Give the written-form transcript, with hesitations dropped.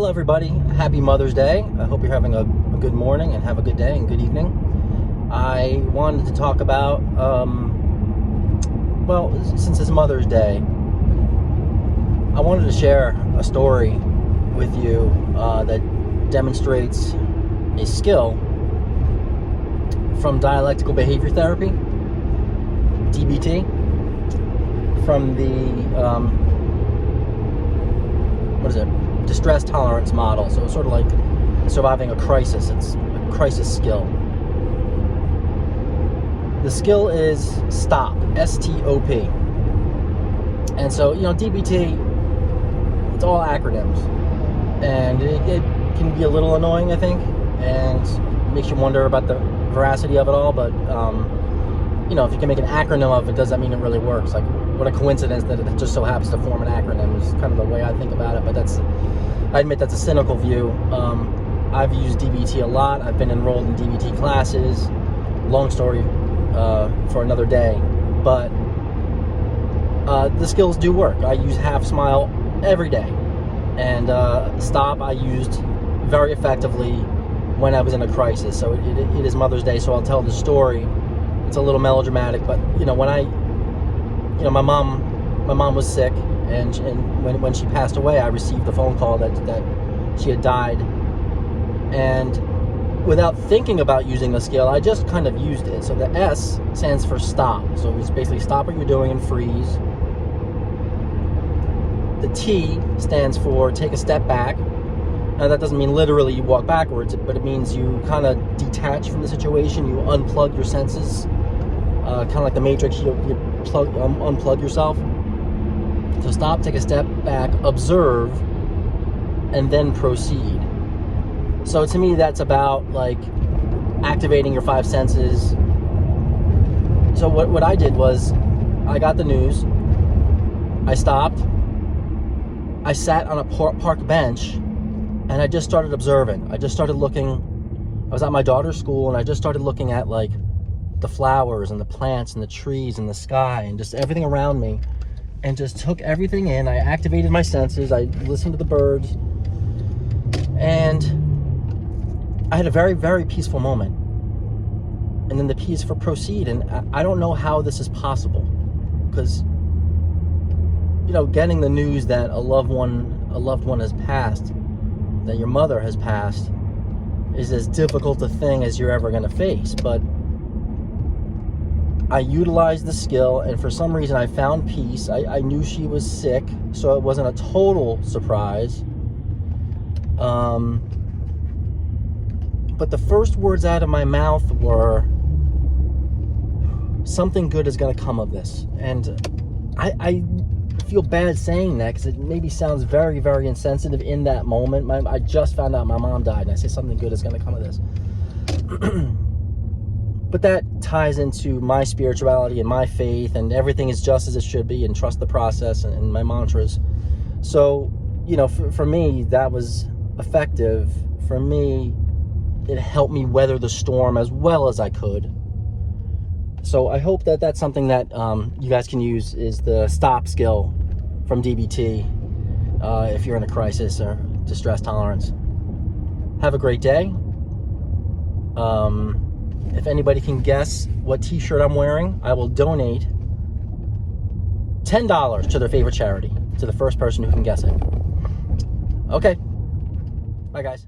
Hello everybody, happy Mother's Day. I hope you're having a good morning and have a good day and good evening. I wanted to talk about, well, since it's Mother's Day, I wanted to share a story with you that demonstrates a skill from dialectical behavior therapy, DBT, from the, distress tolerance model. So it's sort of like surviving a crisis. It's a crisis skill. The skill is STOP, S-T-O-P. And so, DBT, it's all acronyms. And it can be a little annoying, I think, and makes you wonder about the veracity of it all. But, if you can make an acronym of it, does that mean it really works? Like, what a coincidence that it just so happens to form an acronym is kind of the way I think about it. But I admit that's a cynical view. I've used DBT a lot. I've been enrolled in DBT classes. Long story for another day. But the skills do work. I use half smile every day. And STOP I used very effectively when I was in a crisis. So it is Mother's Day, so I'll tell the story. It's a little melodramatic, but when my mom was sick, and when she passed away, I received the phone call that she had died. And without thinking about using the skill, I just kind of used it. So the S stands for stop. So it's basically stop what you're doing and freeze. The T stands for take a step back. Now that doesn't mean literally you walk backwards, but it means you kind of detach from the situation. You unplug your senses, kind of like the Matrix. You unplug yourself. So stop, take a step back, observe, and then proceed. So to me, that's about like activating your five senses. So what I did was, I got the news, I stopped, I sat on a park bench, and I just started observing. I just started looking. I was at my daughter's school, and I just started looking at like the flowers and the plants and the trees and the sky and just everything around me, and just took everything in. I activated my senses. I listened to the birds, and I had a very, very peaceful moment. And then the P is for proceed. And I don't know how this is possible, because getting the news that a loved one has passed, that your mother has passed, is as difficult a thing as you're ever going to face. But I utilized the skill, and for some reason I found peace. I knew she was sick, so it wasn't a total surprise. But the first words out of my mouth were, something good is going to come of this. And I feel bad saying that, because it maybe sounds very, very insensitive in that moment. I just found out my mom died, and I say something good is going to come of this. But that ties into my spirituality and my faith, and everything is just as it should be, and trust the process, and my mantras. So, for me, that was effective. For me, it helped me weather the storm as well as I could. So I hope that that's something that you guys can use, is the stop skill from DBT if you're in a crisis or distress tolerance. Have a great day. If anybody can guess what t-shirt I'm wearing, I will donate $10 to their favorite charity, to the first person who can guess it. Okay. Bye, guys.